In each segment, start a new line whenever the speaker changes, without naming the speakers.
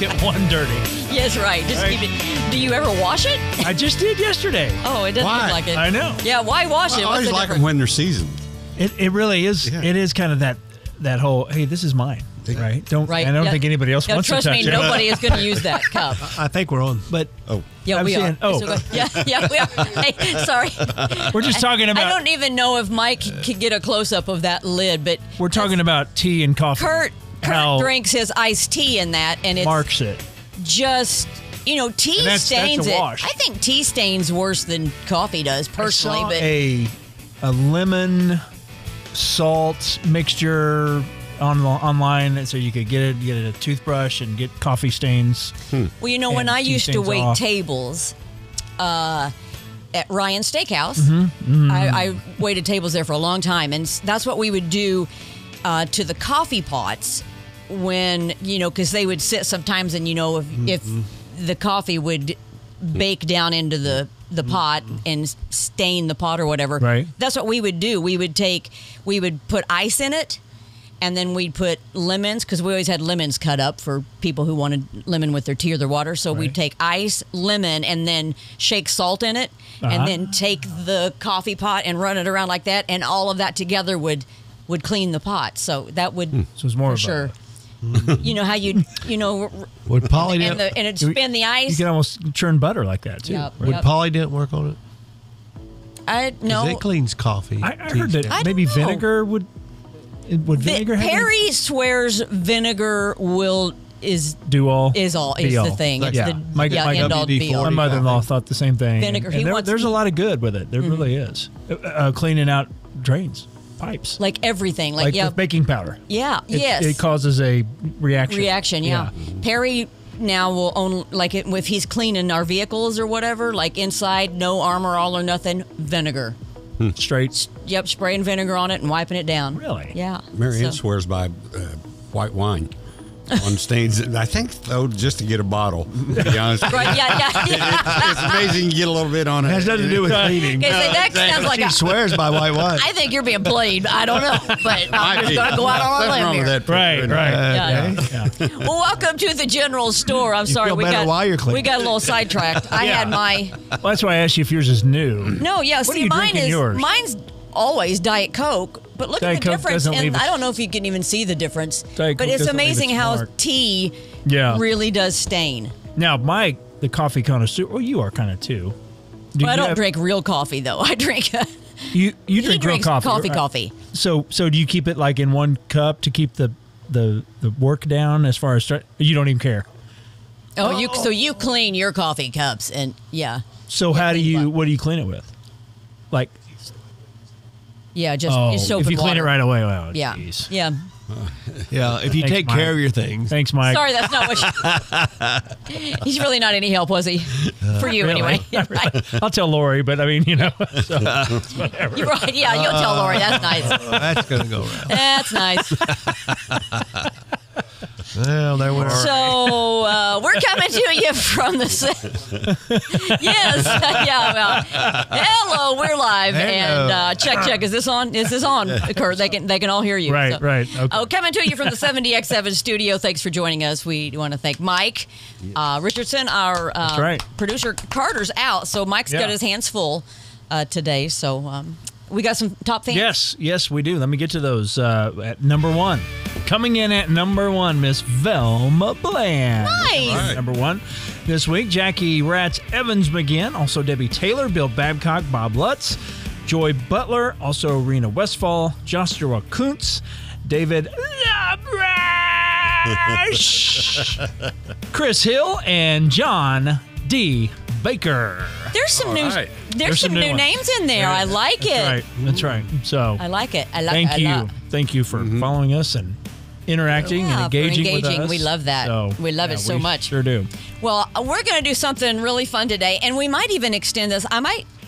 get one dirty.
Yes, right. Just keep it. Do you ever wash it?
I just did yesterday.
Oh, it doesn't
Why?
look like it.
I know.
Yeah, why wash it?
I
What's
always
the
like them
difference?
when they're seasoned.
It really is.
Yeah.
It is kind of that whole, hey, this is mine, right?
Right.
I don't
Yeah.
think anybody else
Yeah,
wants
trust
to
me,
touch it.
nobody is going to use that cup.
I think we're on.
But
Yeah,
I'm
we
saying,
are. Yeah, we are. Hey, sorry.
we're just talking about.
I don't even know if Mike could get a close up of that lid, but
we're talking about tea and coffee.
Kurt
how
drinks his iced tea in that, and it's
marks it.
just, tea
And that's
stains
a
it.
wash.
I think tea stains worse than coffee does, personally.
I saw
But
a lemon salt mixture online, so you could get a toothbrush and get coffee stains.
well, when
and
I
tea
used to
stains
wait
off.
tables at Ryan's Steakhouse,
Mm-hmm.
I waited tables there for a long time, and that's what we would do to the coffee pots when because they would sit sometimes, and if the coffee would bake down into the pot and stain the pot or whatever.
Right.
That's what we would do. We would put ice in it, and then we'd put lemons, because we always had lemons cut up for people who wanted lemon with their tea or their water. So we'd take ice, lemon, and then shake salt in it, and then take the coffee pot and run it around like that, and all of that together would clean the pot. So that would
So it's more
for
of
sure.
a,
You know how you
Would Polly
and it'd spin the
you
ice.
can almost churn butter like that too.
Yep.
would Polly didn't work on it?
I
'Cause
no.
it cleans coffee.
I heard that
I
maybe
don't know.
vinegar would vinegar have
Perry swears vinegar is
do all
the thing. It's
Yeah.
the
My- my
end all be all.
My mother-in-law thought the same thing.
Vinegar.
And
He
there-
wants-
there's a lot of good with it. There really is. Cleaning out drains, pipes,
Like everything.
like
yeah.
with baking powder.
Yeah.
It,
yes.
It causes a reaction.
Yeah. Perry now will own, like if he's cleaning our vehicles or whatever, like inside, no Armor All or nothing, vinegar.
Straight.
Yep, spraying vinegar on it and wiping it down.
Really?
Yeah.
Mary Ann
So-
swears by white wine on stains. I think, though, just to get a bottle, to be honest.
Right, yeah.
It's amazing you get a little bit on it.
It has nothing to do with cleaning.
Okay, so that sounds like
She swears by white wine.
I think you're being played. I don't know, but I'm just going to go out on a
Nothing
limb
wrong
here.
with that.
Right.
Yeah.
Yeah.
Well, welcome to the general store. I'm sorry,
feel better while you're cleaning.
we got a little sidetracked. I had my
Well, that's why I asked you if yours is new.
no, yeah.
What are
See,
you
mine
drinking
is
yours?
mine's always Diet Coke. But look
Diet
at the
Coke
difference,
doesn't leave
and
us-
I don't know if you can even see the difference.
Diet
But
Coke
it's
doesn't leave
amazing
its
how
mark.
tea
Yeah.
really does stain.
Now, Mike, the coffee connoisseur. Well, you are kind of too. Do
Well, I
you
don't
have-
drink real coffee though. I drink.
You
He
drink real
drinks
coffee. right?
coffee.
So do you keep it like in one cup to keep the work down as far as you don't even care?
Oh, you clean your coffee cups and yeah.
So how do you? What do you clean it with? Like
Yeah, just soap
if
and
you clean it
water.
right away, well,
Yeah.
geez.
Yeah.
Yeah, if you
Thanks,
take
Mike.
care of your things.
Thanks, Mike.
Sorry, that's not what he's really not any help, was he? For you,
Really?
anyway.
I'll tell Lori, but I mean, so, whatever.
You're right. Yeah, you'll tell Lori. That's nice.
Oh, that's going to go around.
That's nice.
Well, there we are.
So we're coming to you from the yes, yeah. Well, hello, we're live
Hello.
and check. Is this on? Is this on, Kurt? They can all hear you.
Right, right. Okay.
Oh, coming to you from the 70X7 studio. Thanks for joining us. We want to thank Mike Richardson, our
right.
producer. Carter's out, so Mike's
Yeah.
got his hands full today. So we got some top fans.
Yes, we do. Let me get to those. At number one, coming in at number one, Miss Velma Bland.
Nice.
All right. Number one this week, Jackie Ratz Evans McGinn, also Debbie Taylor, Bill Babcock, Bob Lutz, Joy Butler, also Rena Westfall, Joshua Kuntz, David Labrash, Chris Hill, and John D. Baker.
There's some new.
right.
There's some new
ones.
names in there. I like it.
Right, that's right. So
I like it. I like.
thank
I
you.
love-
Thank you for following us and interacting
Yeah,
and
for
engaging with
engaging.
us.
We love that.
So,
We love it so
we
much.
Sure do.
Well, we're going to do something really fun today, and we might even extend this.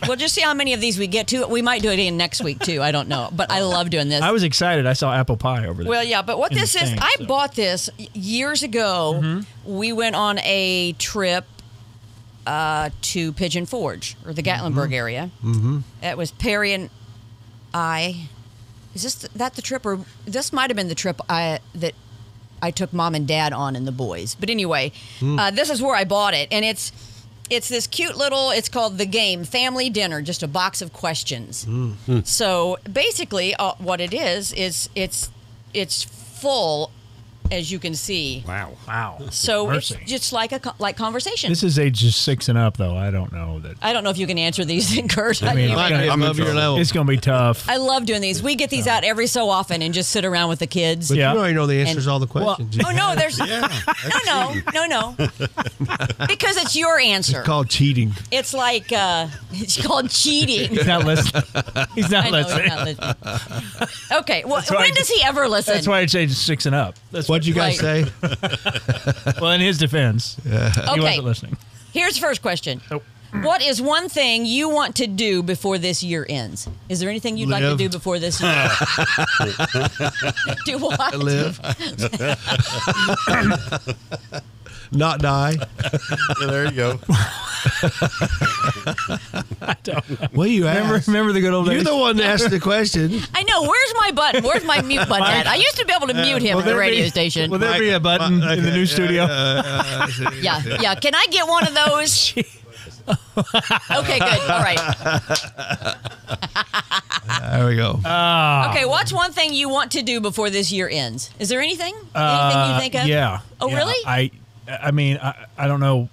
We'll just see how many of these we get to. We might do it again next week, too. I don't know. But I love doing this.
I was excited. I saw apple pie over there.
Well, yeah, but what
in
this
the
is,
thing,
I
so.
bought this years ago. We went on a trip to Pigeon Forge, or the Gatlinburg area. Mm-hmm. It was Perry and I. Is that the trip, or this might have been the trip that I took mom and dad on and the boys. But anyway, this is where I bought it, and it's this cute little. It's called The Game Family Dinner, just a box of questions. So basically, what it is it's full, as you can see.
Wow.
So
Mercy.
it's just like conversation.
This is ages 6 and up, though. I don't know that.
I don't know if you can answer these, Kurt.
I mean,
Anyway.
Might be
I'm in
above your
trouble.
level.
It's going to be tough.
I love doing these. We get these out every so often and just sit around with the kids.
But
Yeah.
you already know the answers
And-
to all the questions.
Oh no, there's
Yeah.
no. Because it's your answer.
It's called cheating.
It's like it's called cheating.
He's not listening. He's not
I know
listening.
he's not listening. Okay, well,
why
when
I-
does he ever listen?
That's why I say 6 and up. That's
What'd you guys
Right.
say?
Well, in his defense, he
Okay,
wasn't listening.
here's the first question.
Nope.
What is one thing you want to do before this year ends? Is there anything you'd like to
Live.
do before this year? Do what?
Live. Not die.
Yeah, there you go.
Well, you asked.
Remember the good old days?
You're the one that asked the question.
I know. Where's my button? Where's my mute button at? I used to be able to mute him at the radio station.
Will there be a button in the new studio?
Yeah. Can I get one of those? Okay, good. All right.
There we go.
Okay, what's one thing you want to do before this year ends? Is there anything? Anything you think of?
Yeah.
Oh,
Yeah.
really?
I mean, I don't know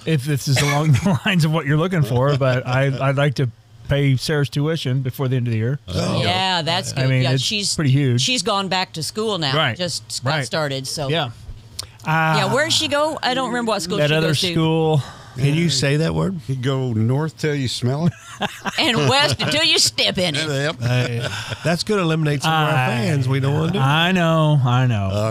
if this is along the lines of what you're looking for, but I'd like to pay Sarah's tuition before the end of the year.
Yeah, that's good.
I mean,
yeah,
it's
she's
pretty huge.
She's gone back to school now.
Right.
Just got
Right.
started. So
Yeah.
yeah, where does she go? I don't remember what school
That
she
other
goes to.
school.
Can you say that word?
You go north till you smell it.
And west until you step in it.
Yep.
Hey, that's going to eliminate some of our fans. We don't want to do.
I know.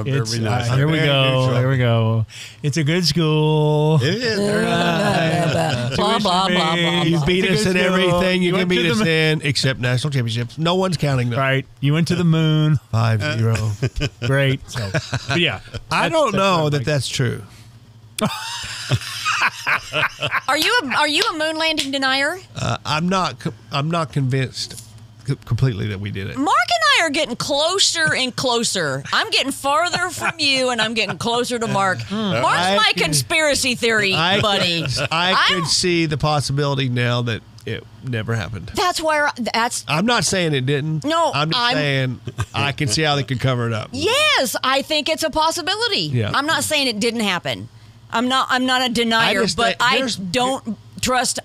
Very
It's,
nice.
here we
Very
go.
neutral.
There we go. It's a good school.
It is.
Blah, blah, blah, blah,
You
blah.
beat
It's
us
a
in
good school.
everything. You can
went to
beat us
the-
in, except national championships. No one's counting them.
Right. You went to the moon.
5-0.
Great. So, but yeah.
I don't know that that's true.
Are you a moon landing denier?
I'm not convinced completely that we did it.
Mark and I are getting closer and closer. I'm getting farther from you, and I'm getting closer to Mark. Mark's my conspiracy theory buddy.
I could see the possibility now that it never happened.
That's where
I'm not saying it didn't.
No,
I'm just saying I can see how they could cover it up.
Yes, I think it's a possibility.
Yeah.
I'm not saying it didn't happen. I'm not a denier,
I just
but
think-
I
here's-
don't trust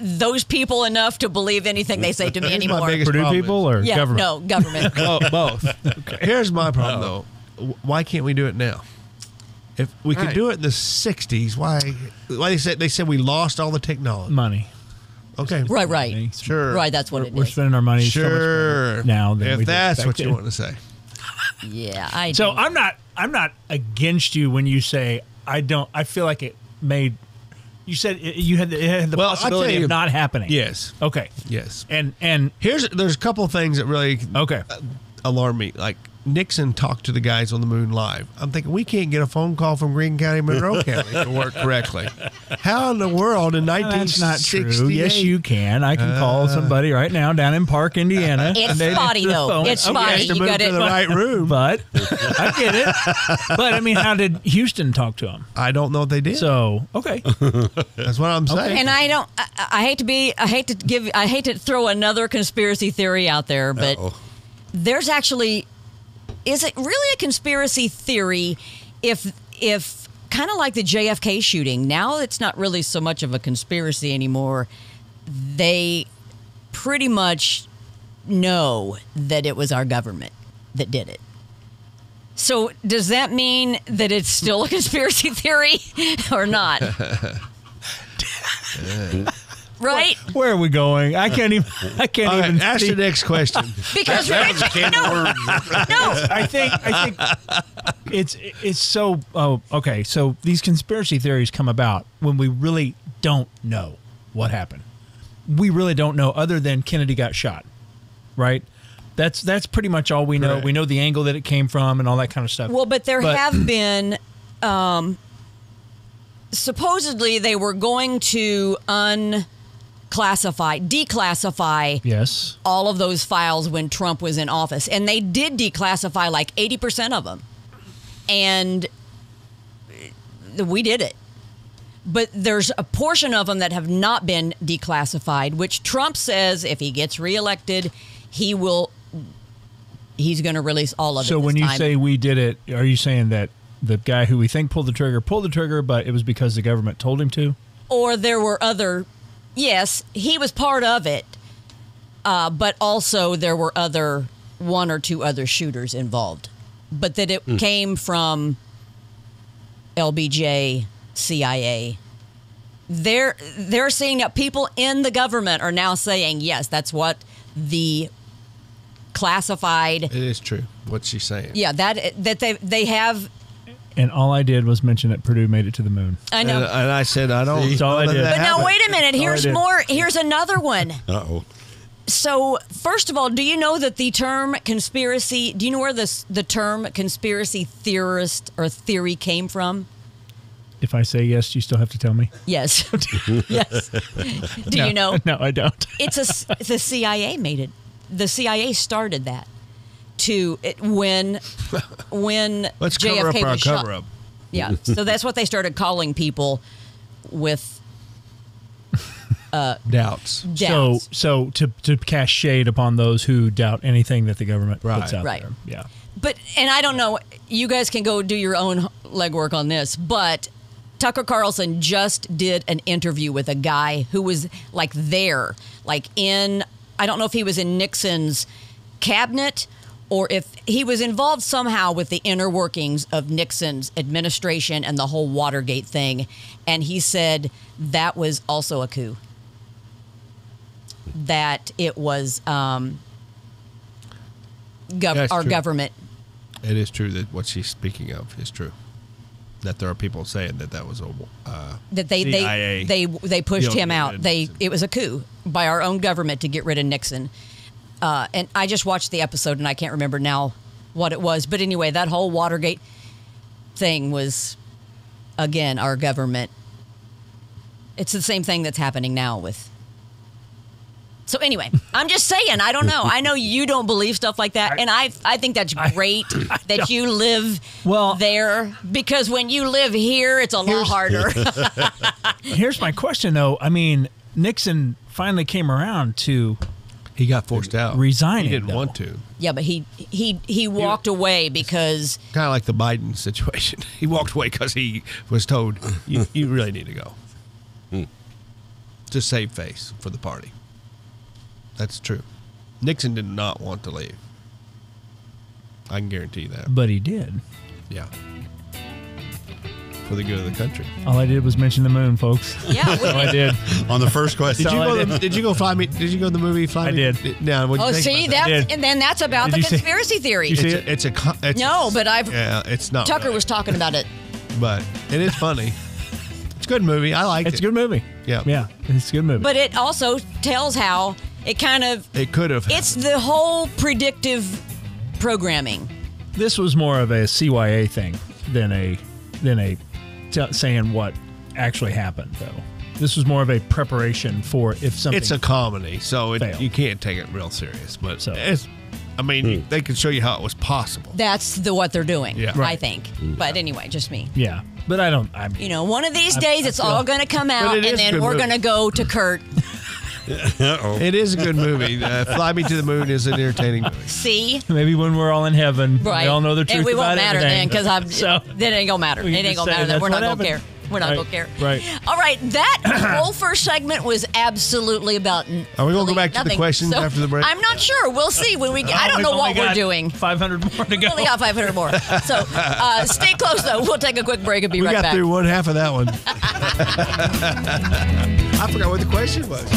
those people enough to believe anything they say to me
Here's my
anymore.
biggest
Purdue
problem
people or
Yeah,
government?
no, government.
Oh, both. Here's my problem, though. Why can't we do it now? If we could
Right.
do it in the '60s, why they said we lost all the technology?
Money.
Okay,
Right.
sure,
Right, that's what it
We're
is.
spending our money so much
sure.
more now than
if
we did
that's
back
what you
then.
want to say.
Yeah, I
So
do.
I'm not against you when you say I feel like it made. You said it had the
Well, I'll
possibility
tell you-
of not happening.
Yes,
Okay.
yes.
And
There's a couple of things that really
okay.
alarm me. Like Nixon talked to the guys on the moon live. I'm thinking we can't get a phone call from Greene County, Monroe County to work correctly. How in the world in
That's not
1968?
true. Yes, you can. I can call somebody right now down in Park, Indiana.
It's
and they'd
spotty,
answer the
though.
phone.
It's
Okay.
spotty.
Has to
You
move
got
to
it.
the right room.
But I get it. But I mean, how did Houston talk to him?
I don't know if they did.
So okay.
That's what I'm saying.
And I don't. I hate to throw another conspiracy theory out there, but there's actually. Is it really a conspiracy theory if kind of like the JFK shooting, now it's not really so much of a conspiracy anymore. They pretty much know that it was our government that did it. So does that mean that it's still a conspiracy theory or not? Right?
Where are we going? I can't even.
All right, ask
see.
the next question.
Because no,
I think it's so. Oh, okay. So these conspiracy theories come about when we really don't know what happened. We really don't know, other than Kennedy got shot, right? That's pretty much all we know.
Correct.
We know the angle that it came from and all that kind of stuff.
well, but there have been. Supposedly, they were going to declassify
yes.
all of those files when Trump was in office, and they did declassify like 80% of them. and we did it. But there's a portion of them that have not been declassified, which Trump says if he gets reelected, he's going to release all of it.
So when
this
you
time.
say we did it, are you saying that the guy who we think pulled the trigger, but it was because the government told him to?
Or there were other, yes, he was part of it, but also there were one or two other shooters involved. But that it came from LBJ, CIA. They're seeing that people in the government are now saying, yes, that's what the classified.
It is true what she's saying.
Yeah, that they have.
And all I did was mention that Purdue made it to the moon.
I know.
And I said, I don't.
That's all I did.
But now, wait a minute. Here's
did.
more. Here's another one.
Uh-oh.
So, first of all, do you know that the term conspiracy, do you know where the term conspiracy theorist or theory came from?
If I say yes, you still have to tell me.
Yes. Yes. Do you know?
No, I don't.
The CIA made it. The CIA started that when
Let's
JFK
cover up our
was shot.
cover up.
Yeah. So that's what they started calling people with
Doubts.
doubts.
So to cast shade upon those who doubt anything that the government puts out
Right.
there. Yeah.
But, and I don't know, you guys can go do your own legwork on this, but Tucker Carlson just did an interview with a guy who was like there, like I don't know if he was in Nixon's cabinet or if he was involved somehow with the inner workings of Nixon's administration and the whole Watergate thing. And he said that was also a coup. That it was
That's
our
true.
government.
It is true that what she's speaking of is true. That there are people saying that was a
That
CIA.
they pushed him out.
Nixon.
It was a coup by our own government to get rid of Nixon. And I just watched the episode and I can't remember now what it was. But anyway, that whole Watergate thing was, again, our government. It's the same thing that's happening now with. So anyway, I'm just saying, I don't know. I know you don't believe stuff like that, and I think that's great that you live there, because when you live here, it's a lot harder.
Here's my question, though. I mean, Nixon finally came around to
He got forced out.
resigning.
He didn't
though.
want to.
Yeah, but he walked away because
Kind of like the Biden situation. He walked away because he was told, you really need to go. To save face for the party. That's true. Nixon did not want to leave. I can guarantee that.
But he did.
Yeah. For the good of the country.
All I did was mention the moon, folks.
yeah.
That's all I did.
On the first question.
Did you
all I
go? Did you go fly me? Did you go to the movie? Fly
I
Me?
did.
Now, what
Oh, see, that's and then that's about
Did
the
you see-
conspiracy theory.
Did you see
It's a
No, but
yeah, it's not.
Tucker
really,
was talking about it.
but it is funny. It's a good movie. I liked
It's a
it.
good movie.
Yeah.
Yeah, it's a good movie.
But it also tells how it kind of
It could have.
it's the whole predictive programming.
this was more of a CYA thing than a saying what actually happened, though. This was more of a preparation for if something.
It's a comedy, so
failed.
you can't take it real serious. But
So-
it's, I mean, they can show you how it was possible.
That's what they're doing.
Yeah.
I
Right.
think. But anyway, just me.
Yeah, but I'm
You know, one of these days it's
feel-
all going to come out,
it is
and then
good
we're
movie.
going to go to Kurt.
Uh-oh.
It is a good movie. Fly Me to the Moon is an entertaining movie.
See,
maybe when we're all in heaven,
right?
we all know the truth
and we won't
about
matter
everything.
then because I'm.
So-
That ain't gonna matter.
We
It
can
ain't
just
gonna
say
matter. Then
that's
we're not
what
gonna care.
happened.
We're not
Right,
gonna care.
right.
All right. That whole first segment was absolutely about.
Are we gonna go back to the
nothing.
questions after the break?
I'm not sure. We'll see when we get. I don't
We've
know
only
what we're
got
doing.
500 more to go.
We only got 500 more. So stay close though. We'll take a quick break and be
We
right
got
back.
through one half of that one. I forgot what the question was.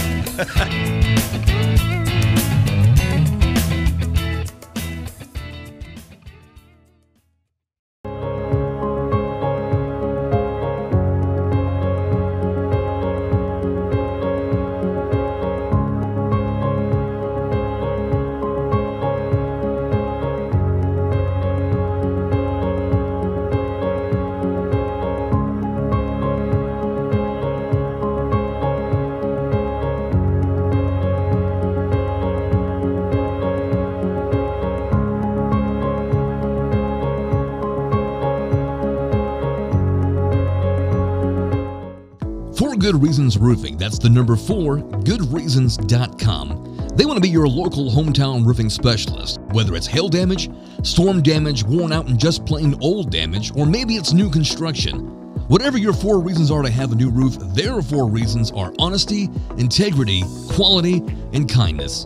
Good Reasons Roofing. That's the number 4, goodreasons.com. They want to be your local hometown roofing specialist. Whether it's hail damage, storm damage, worn out and just plain old damage, or maybe it's new construction. Whatever your 4 reasons are to have a new roof, their 4 reasons are honesty, integrity, quality, and kindness.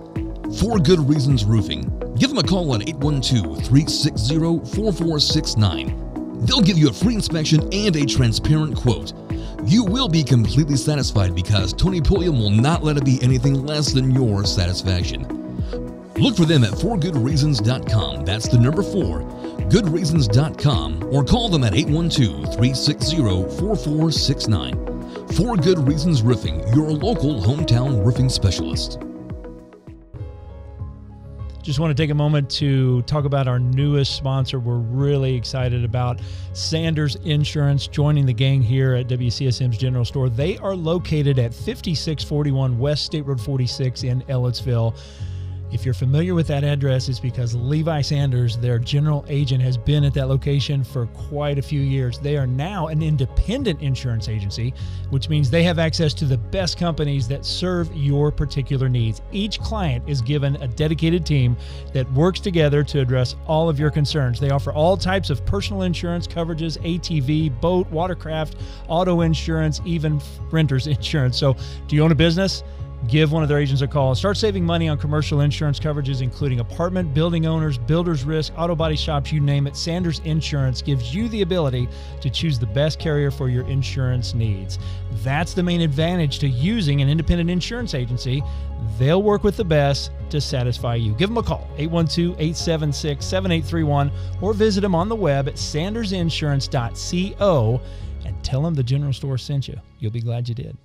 4 Good Reasons Roofing. Give them a call at 812-360-4469. They'll give you a free inspection and a transparent quote. You will be completely satisfied because Tony Pulliam will not let it be anything less than your satisfaction. Look for them at 4goodreasons.com. That's the number 4, goodreasons.com, or call them at 812-360-4469. 4 Good Reasons Roofing, your local hometown roofing specialist.
Just want to take a moment to talk about our newest sponsor we're really excited about, Sanders Insurance, joining the gang here at WCSM's General Store. They are located at 5641 West State Road 46 in Ellettsville. If you're familiar with that address, it's because Levi Sanders, their general agent, has been at that location for quite a few years. They are now an independent insurance agency, which means they have access to the best companies that serve your particular needs. Each client is given a dedicated team that works together to address all of your concerns. They offer all types of personal insurance coverages, ATV, boat, watercraft, auto insurance, even renter's insurance. So, do you own a business? Give one of their agents a call and start saving money on commercial insurance coverages, including apartment, building owners, builder's risk, auto body shops, you name it. Sanders Insurance gives you the ability to choose the best carrier for your insurance needs. That's the main advantage to using an independent insurance agency. They'll work with the best to satisfy you. Give them a call, 812-876-7831, or visit them on the web at sandersinsurance.co and tell them the General Store sent you. You'll be glad you did.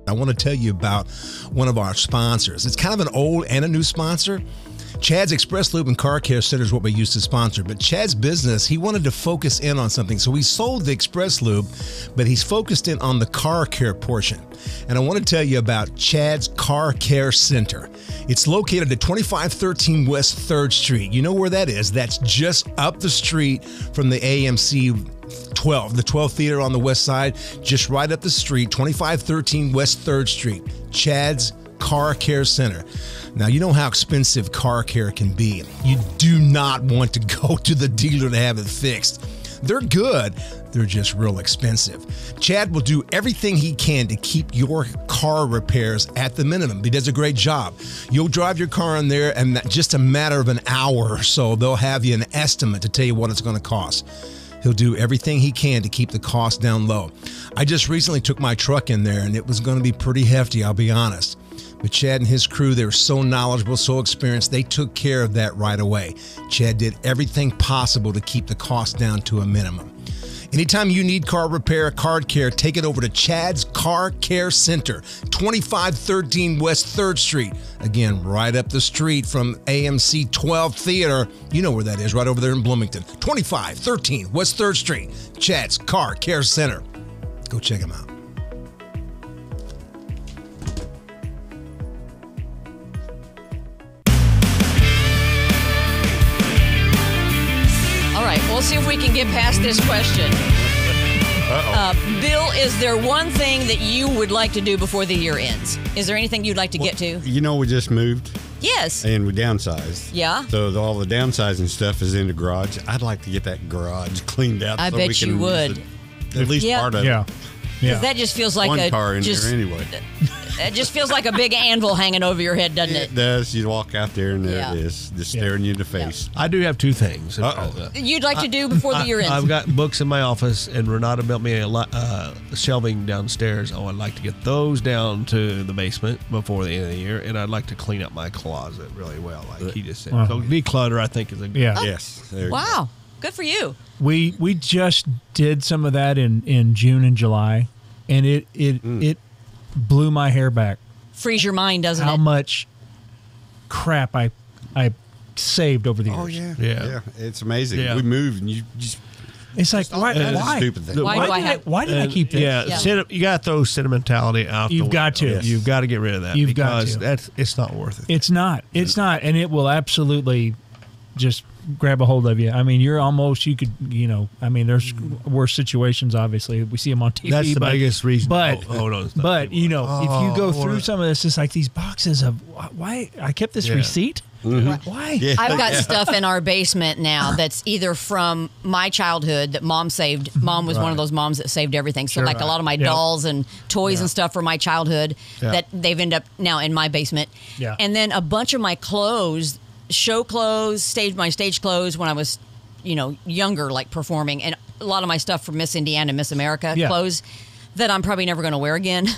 I want to tell you about one of our sponsors. It's kind of an old and a new sponsor. Chad's Express Lube and Car Care Center is what we used to sponsor, but Chad's business, he wanted to focus in on something. So he sold the Express Lube, but he's focused in on the car care portion. And I want to tell you about Chad's Car Care Center. It's located at 2513 West 3rd Street. You know where that is. That's just up the street from the AMC 12, the 12 Theater on the west side, just right up the street, 2513 West 3rd Street. Chad's Car Care Center. Now, you know how expensive car care can be. You do not want to go to the dealer to have it fixed. They're good. They're just real expensive. Chad will do everything he can to keep your car repairs at the minimum. He does a great job. You'll drive your car in there, and just a matter of an hour or so, they'll have you an estimate to tell you what it's going to cost. He'll do everything he can to keep the cost down low. I just recently took my truck in there, and it was going to be pretty hefty, I'll be honest. But Chad and his crew, they were so knowledgeable, so experienced, they took care of that right away. Chad did everything possible to keep the cost down to a minimum. Anytime you need car repair, car care, take it over to Chad's Car Care Center, 2513 West 3rd Street. Again, right up the street from AMC 12 Theater. You know where that is, right over there in Bloomington. 2513 West 3rd Street, Chad's Car Care Center. Go check him out.
All right, we'll see if we can get past this question. Bill, is there one thing that you would like to do before the year ends? Is there anything you'd like to get to?
You know, we just moved.
Yes.
And we downsized.
Yeah.
So all the downsizing stuff is in the garage. I'd like to get that garage cleaned out.
I
so
bet
we can
you would.
use it, at least part of
Yeah.
it.
Yeah.
That just feels like
One car in
just,
there anyway.
It just feels like a big anvil hanging over your head, doesn't it?
It does. You walk out there and there
Yeah.
it is, just staring you in the face.
I do have two things.
You'd like to do before the year ends?
I've got books in my office, and Renata built me a shelving downstairs. Oh, I'd like to get those down to the basement before the end of the year, and I'd like to clean up my closet really well, like he just said. So declutter, I think, is a good.
Yeah.
Yes. There you go.
Wow. Good for you.
We just did some of that in June and July, and it blew my hair back.
Frees your mind, doesn't
How
it?
much crap I saved over the years.
Oh yeah,
Yeah.
It's amazing.
Yeah.
We moved, and you just
It's like why?
stupid thing.
Why
Did I keep this?
Yeah, you got to throw sentimentality out.
You've
the
got
window.
to.
You've got to get rid of that.
You've got
because
to.
it's not worth it.
It's not, and it will absolutely just grab a hold of you. I mean, you're almost, you could, I mean, there's worse situations, obviously. We see them on TV.
That's the biggest reason.
But,
hold on.
but if you go
hold
through
on.
some of this, it's like these boxes of, why? I kept this receipt? Why?
Yeah.
I've got stuff in our basement now that's either from my childhood that Mom saved. Mom was one of those moms that saved everything. So like a lot of my dolls and toys and stuff from my childhood that they've ended up now in my basement.
Yeah.
And then a bunch of my clothes, show clothes, my stage clothes when I was, younger, like performing, and a lot of my stuff from Miss Indiana, Miss America clothes that I'm probably never going to wear again.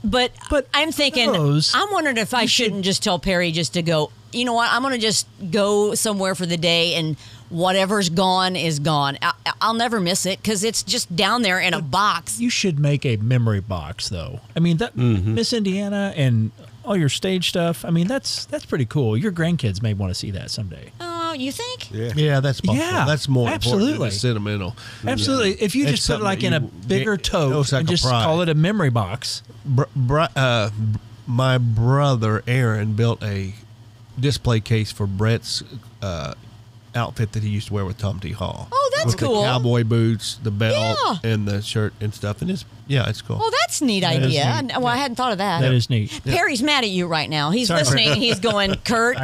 But I'm thinking, I'm wondering if I shouldn't just tell Perry just to go, you know what, I'm going to just go somewhere for the day, and whatever's gone is gone. I'll never miss it because it's just down there in a box.
You should make a memory box, though. I mean, that Miss Indiana and all your stage stuff, I mean, that's pretty cool. Your grandkids may want to see that someday.
Oh, you think?
Yeah, that's possible.
Yeah,
That's more important
absolutely.
than sentimental.
Absolutely. If you
It's
just put it like in
something
a
that
bigger tote
like
and
a
just
pride.
call it a memory box.
My brother Aaron built a display case for Brett's outfit that he used to wear with Tom T. Hall.
Oh, that's
with
cool.
The cowboy boots, the belt,
Yeah.
and the shirt and stuff. And it's cool.
Oh, that's a neat idea. Well, I hadn't thought of that.
That is neat.
Perry's mad at you right now. He's
Sorry,
listening. He's going, Kurt,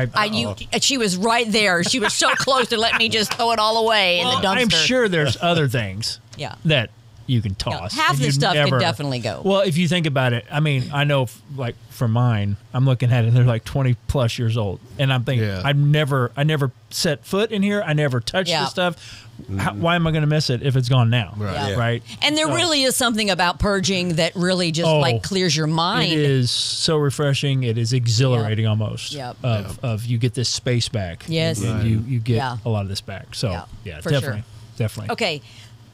she was right there. She was so close to let me just throw it all away in the dumpster.
I'm sure there's other things
Yeah.
that you can toss.
half
and
the
you
stuff could
never-
definitely go.
Well, if you think about it, I mean, I know, like for mine, I'm looking at it, and they're like 20 plus years old, and I'm thinking,
Yeah.
I never set foot in here. I never touched
Yeah.
the stuff. Why am I going to miss it if it's gone now?
Right.
Yeah.
Right.
And there really is something about purging that really just like clears your mind.
It is so refreshing. It is exhilarating almost.
Yep.
Of you get this space back.
Yes.
And you get
Yeah.
a lot of this back. So yeah,
for
definitely,
sure.
definitely.
Okay.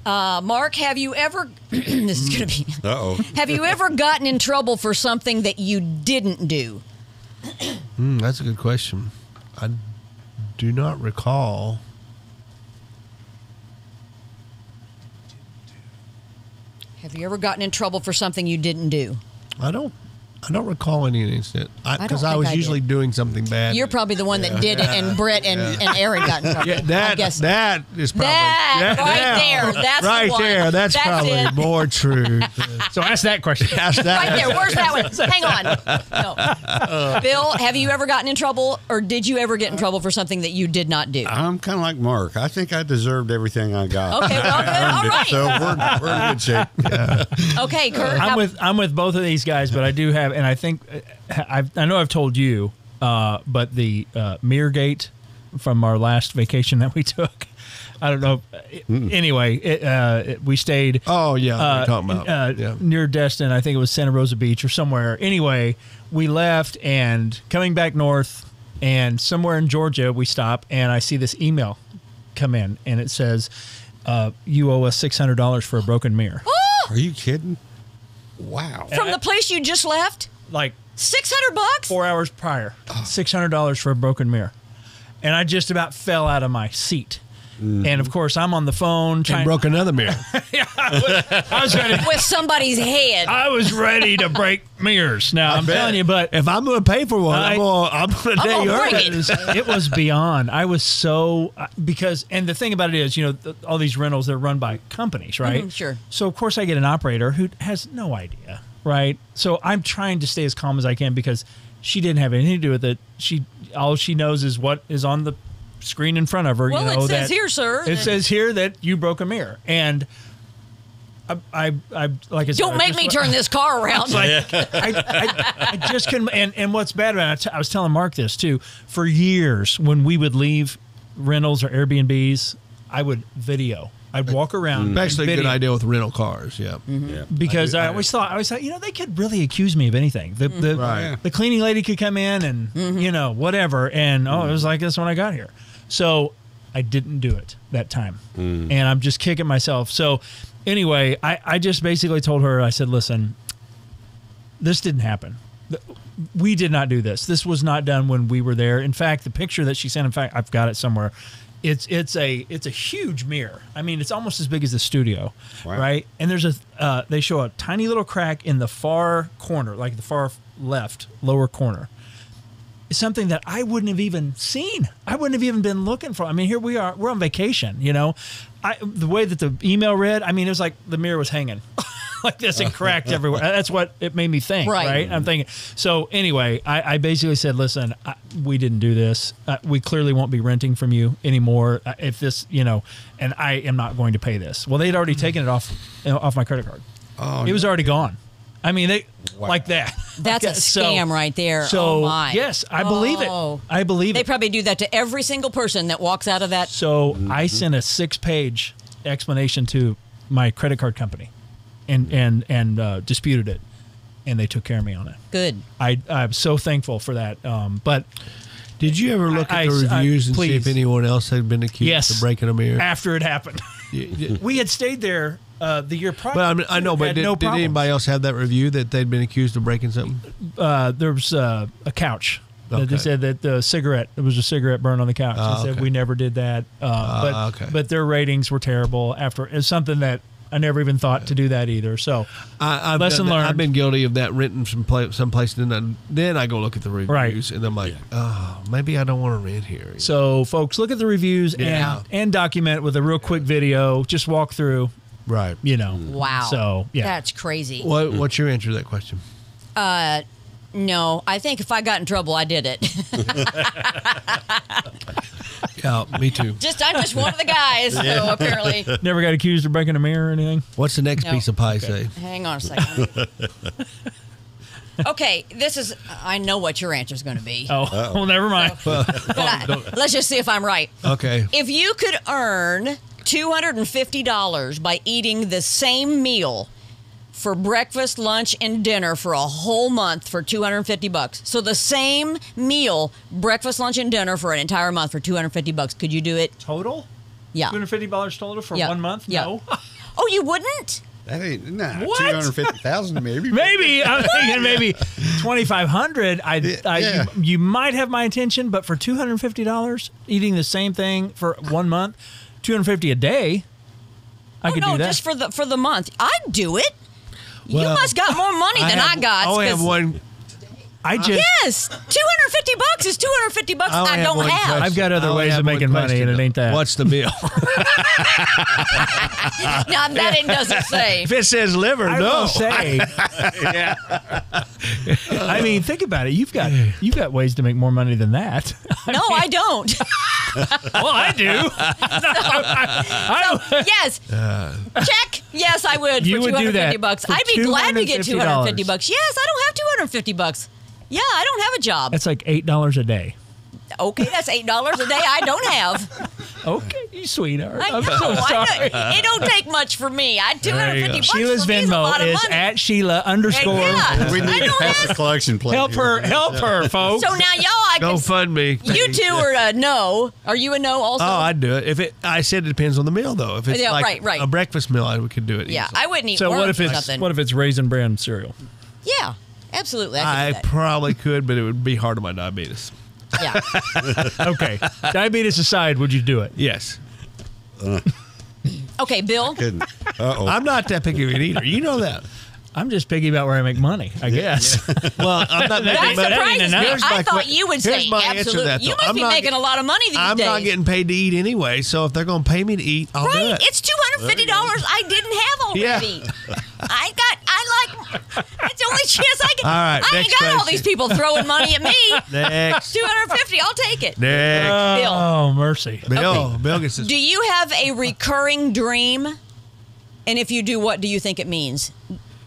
Mark, have you ever, this is going to be,
Uh-oh.
have you ever gotten in trouble for something that you didn't do?
That's a good question. I do not recall.
Have you ever gotten in trouble for something you didn't do?
I don't recall any incident because I
think
was
I
usually
did.
doing something bad.
You're probably the one that did it, and Brett and Aaron got in trouble.
Yeah,
I guess.
that is probably
That right there. That's the
right
one.
there. That's probably
it.
more true.
So ask that question.
Ask that.
Right there. Where's that one? Hang on. No. Bill, have you ever gotten in trouble, or did you ever get in trouble for something that you did not do?
I'm kind of like Mark. I think I deserved everything I got.
Okay, well, good.
I earned
All
it, so we're in good shape.
Okay, Kurt.
I'm with both of these guys, but I do have, and I think I know I've told you, but the mirror gate from our last vacation that we took. I don't know. Anyway, we stayed.
Oh yeah, what you're talking about.
Near Destin. I think it was Santa Rosa Beach or somewhere. Anyway, we left and coming back north, and somewhere in Georgia we stop, and I see this email come in, and it says, "You owe us $600 for a broken mirror."
Are you kidding? Wow.
From the place you just left?
Like
$600?
4 hours prior, $600 for a broken mirror, and I just about fell out of my seat. And of course, I'm on the phone trying.
And broke another mirror.
I was ready.
With somebody's head.
I was ready to break mirrors. Now I'm telling you, but
If I'm going to pay for one, I'm going to take
gonna bring
yours.
it.
was beyond. I was so because, and the thing about it is, all these rentals, they're run by companies, right?
Sure.
So of course, I get an operator who has no idea, right? So I'm trying to stay as calm as I can because she didn't have anything to do with it. All she knows is what is on the screen in front of her.
Well, it says here, sir.
It says here that you broke a mirror, and I like I said,
Don't make me turn this car around.
I just couldn't. And what's bad about it, I was telling Mark this too. For years, when we would leave rentals or Airbnbs, I would video. I'd walk around. and
Actually, a good
video.
idea with rental cars. Yeah.
Yeah.
Because I always thought, they could really accuse me of anything. The cleaning lady could come in and, whatever. And, it was like this when I got here. So I didn't do it that time. And I'm just kicking myself. So anyway, I just basically told her, I said, listen, this didn't happen. We did not do this. This was not done when we were there. In fact, the picture that she sent, in fact, I've got it somewhere. It's a huge mirror. I mean, it's almost as big as the studio, right? And there's they show a tiny little crack in the far corner, like the far left lower corner. It's something that I wouldn't have even seen. I wouldn't have even been looking for. I mean, here we are. We're on vacation, you know. The way that the email read, I mean, it was like the mirror was hanging like this and cracked everywhere. That's what it made me think, right? I'm thinking. So anyway, I basically said, listen, we didn't do this. We clearly won't be renting from you anymore. If this, you know, and I am not going to pay this. Well, they'd already taken it off my credit card.
Oh,
it was already gone. I mean, they like that.
That's a scam right there.
So,
oh my.
yes, I believe it. I believe
they
it.
They probably do that to every single person that walks out of that.
So I sent a 6-page explanation to my credit card company and disputed it, and they took care of me on it.
Good.
I'm so thankful for that. But
did you ever look at the reviews and see if anyone else had been accused of breaking a mirror?
After it happened. We had stayed there the year prior.
But I know, but did anybody else have that review that they'd been accused of breaking something?
There was a couch. Okay. They said that there was a cigarette burn on the couch. They said we never did that. But their ratings were terrible. It's something that I never even thought to do that either. So lesson learned.
I've been guilty of that, renting someplace, and then I go look at the reviews, and I'm like, oh, maybe I don't want to rent here.
So folks, look at the reviews and document it with a real quick video. Just walk through.
Right.
You know.
Wow.
So yeah,
that's crazy.
What's your answer to that question?
No, I think if I got in trouble, I did it.
Yeah, me too.
I'm just one of the guys, so apparently.
Never got accused of breaking a mirror or anything?
What's the next piece of pie say?
Hang on a second. Okay, I know what your answer is going to be.
Oh, well, never mind.
Let's just see if I'm right.
Okay.
If you could earn $250 by eating the same meal for breakfast, lunch, and dinner for a whole month for $250. So the same meal, breakfast, lunch, and dinner for an entire month for $250. Could you do it?
Total?
Yeah.
$250 total for 1 month?
Yeah.
No.
Oh, you wouldn't?
That ain't
What?
250,000 maybe.
Maybe I'm thinking maybe 2,500. You might have my attention, but for $250 eating the same thing for 1 month, $250 a day, I could do that.
Just for the month. I'd do it. Well, you must got more money than I got.
I have one.
Yes, $250 is $250 I don't have.
I've got other ways of making money, and it ain't that.
What's the meal?
Now that it doesn't say.
If it says liver,
I
no.
will say.
Yeah.
I mean, think about it. You've got ways to make more money than that.
I don't.
Well, I do.
Yes. Check. Yes, I would.
You
for
would do that
$250.
for
I'd be glad to get
$250.
$250. Yes, I don't have $250. Yeah, I don't have a job.
That's like $8 a day.
Okay, that's $8 a day I don't have.
Okay, you sweetheart.
I know.
I'm so sorry.
It don't take much for me. $250
Sheila's
for me is a lot
Venmo
of
is
money.
at Sheila _
Yeah.
We need to pass the collection plate.
Help her, folks.
So now y'all,
Go fund me.
You two are a no. Are you a no also?
Oh, I'd do it. I said it depends on the meal, though. If it's like
right.
a breakfast meal, I could do it.
Yeah,
easily.
I wouldn't eat
So
worms
what
or something.
if it's Raisin Bran cereal?
Yeah, absolutely.
I
could do that.
probably could, but it would be hard on my diabetes.
Yeah.
Okay. Diabetes aside, would you do it?
Yes.
Okay, Bill.
Uh-oh.
I'm not that picky of an eater. You know that.
I'm just picky about where I make money, I guess.
Well, I'm not
That
making money.
surprises me.
Here's
I
my
thought
que-
you would
here's
say
my answer to
absolutely.
that,
You
though.
must
I'm
be
not
making
get-
a lot of money these
I'm
days.
not getting paid to eat anyway, so if they're going to pay me to eat, I'll do
Right,
it.
it's $250 I didn't have already. That's the only chance I get.
All right,
I ain't
next
got all
question.
these people throwing money at me.
Next.
$250, I'll take it.
Next.
Bill.
Oh, mercy.
Bill gets this.
Do you have a recurring dream? And if you do, what do you think it means?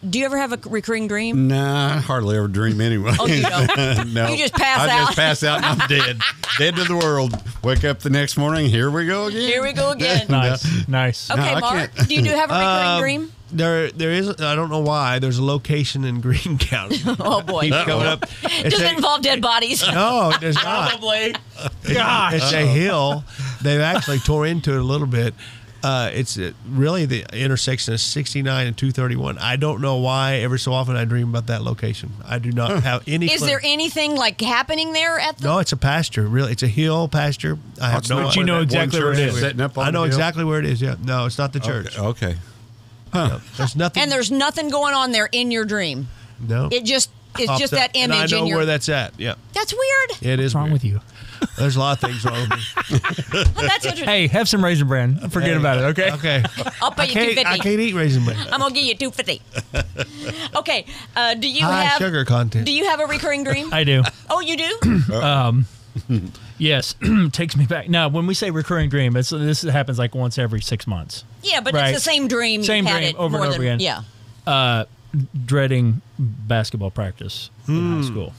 Do you ever have a recurring dream?
Nah, I hardly ever dream anyway.
Oh, you don't?
No.
You just pass
I
out?
just pass out and I'm dead. Dead to the world. Wake up the next morning, here we go again.
Here we go again.
Nice.
Okay,
I
Mark,
can't.
do you have a recurring dream?
There is. I don't know why. There's a location in Greene County.
Oh, boy.
Keeps coming up.
Does it involve dead bodies?
No, it does not.
Probably.
It's a hill. They've actually tore into it a little bit. It's really the intersection of 69 and 231. I don't know why. Every so often I dream about that location. I do not have any.
Is
clue.
there anything like happening there at the?
No, it's a pasture. Really, it's a hill pasture. I have no.
But you know exactly where it is.
I know exactly where it is. Yeah. No, it's not the church.
Okay.
No, there's nothing.
And there's nothing going on there in your dream.
No.
It's just that image.
And I know
in your,
where that's at. Yeah.
That's weird.
It is.
What's wrong
weird.
with you?
There's a lot of things wrong with me.
Well, that's interesting.
Hey, have some Raisin Bran. Forget about it, okay?
Okay.
I'll pay you $2.50.
I can't eat Raisin Bran.
I'm gonna give you $2.50. Okay. Do you
High
have
sugar content.
Do you have a recurring dream?
I do.
Oh, you do?
Yes. Takes me back. Now, when we say recurring dream, this happens like once every 6 months.
Yeah, but
Right.
it's the same dream.
Same
You've had
dream
it
over and
more
over
than,
again.
Yeah.
Dreading basketball practice in high school.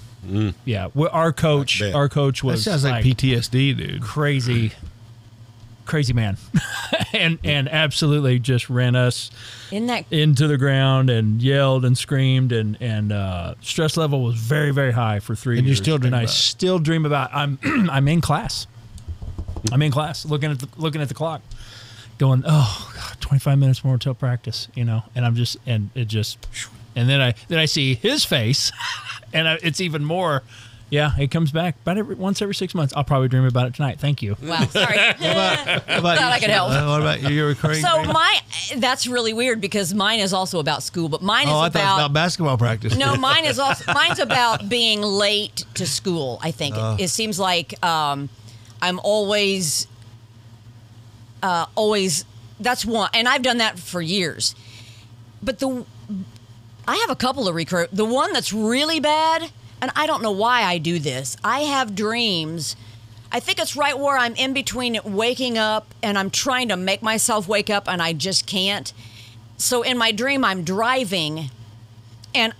Yeah. Our coach
bet.
was
That sounds like PTSD, dude.
crazy man. and absolutely just ran us
Isn't that
into the ground and yelled and screamed and stress level was very, very high for 3 years.
And you still dream
and I
about it?
still dream about I'm in class. I'm in class looking at the clock, going, oh God, 25 minutes more until practice, and then I see his face, and it's even more. Yeah, it comes back once every 6 months. I'll probably dream about it tonight. Thank you.
wow? Sorry.
What about
Glad I could help.
What about your recurring
So
dream?
that's really weird because mine is also about school, but mine is
I thought it was about basketball practice.
No, mine's about being late to school. I think it seems like I'm always. That's one, and I've done that for years. But I have a couple of recur. The one that's really bad, and I don't know why I do this. I have dreams. I think it's right where I'm in between waking up and I'm trying to make myself wake up, and I just can't. So in my dream, I'm driving, and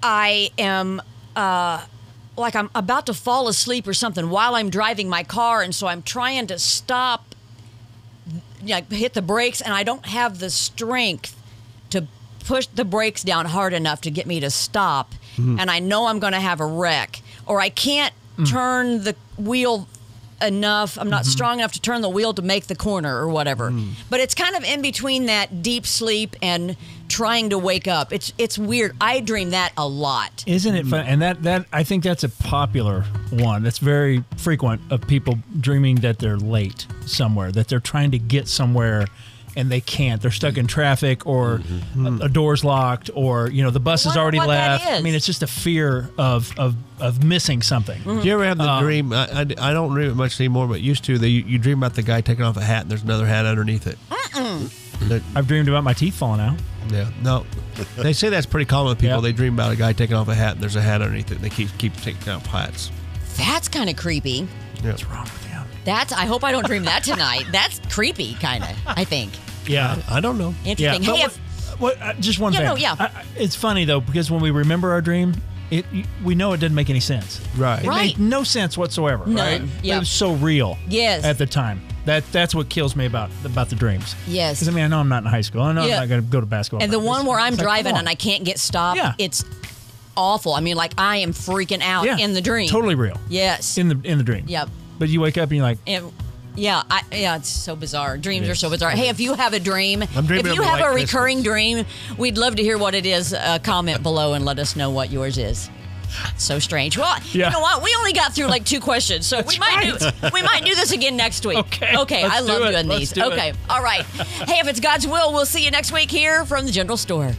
I am like I'm about to fall asleep or something while I'm driving my car, and so I'm trying to stop, hit the brakes, and I don't have the strength to push the brakes down hard enough to get me to stop, and I know I'm going to have a wreck, or I can't turn the wheel enough. I'm not strong enough to turn the wheel to make the corner or whatever. But it's kind of in between that deep sleep and trying to wake up. It's weird. I dream that a lot.
Isn't it fun? And that I think that's a popular one. That's very frequent of people dreaming that they're late somewhere, that they're trying to get somewhere and they can't. They're stuck in traffic, or a door's locked, or the bus has already
what that
left. I
is.
mean, it's just a fear of missing something.
Do you ever have the dream? I don't dream it much anymore, but used to. You dream about the guy taking off a hat and there's another hat underneath it.
I've dreamed about my teeth falling out.
Yeah, no. They say that's pretty common with people.
Yeah.
They dream about a guy taking off a hat and there's a hat underneath it, and they keep taking off hats.
That's kind of creepy.
Yeah.
What's wrong with you?
I hope I don't dream that tonight. That's creepy, kind of, I think.
Yeah.
I don't know.
Interesting.
Yeah,
Hey,
but just one
Yeah,
thing.
no, yeah.
It's funny though, because when we remember our dream, we know it didn't make any sense.
Right.
It
Right.
made no sense whatsoever.
None.
Right?
Yeah.
It was so real.
Yes.
At the time. That's what kills me about the dreams.
Yes.
Because I know I'm not in high school. I know
Yeah.
I'm not going to go to basketball.
And the
practice.
one where I'm
It's like,
driving
come
and
on.
I can't get stopped,
Yeah.
it's awful. I mean, like I am freaking out
Yeah.
in the dream.
Totally real.
Yes.
In the dream.
Yep.
But you wake up and you're like,
And, it's so bizarre. Dreams are so bizarre. Hey, if you have a dream,
I'm dreaming
if you
of a
have
white
a recurring
Christmas.
dream, we'd love to hear what it is. Comment below and let us know what yours is. So strange. Well,
Yeah.
you know what? We only got through like 2 questions, so we might do this again next week.
Okay.
Okay.
Let's
I
do
love
it.
doing
Let's
these.
do it.
Okay. All right. Hey, if it's God's will, we'll see you next week here from the General Store.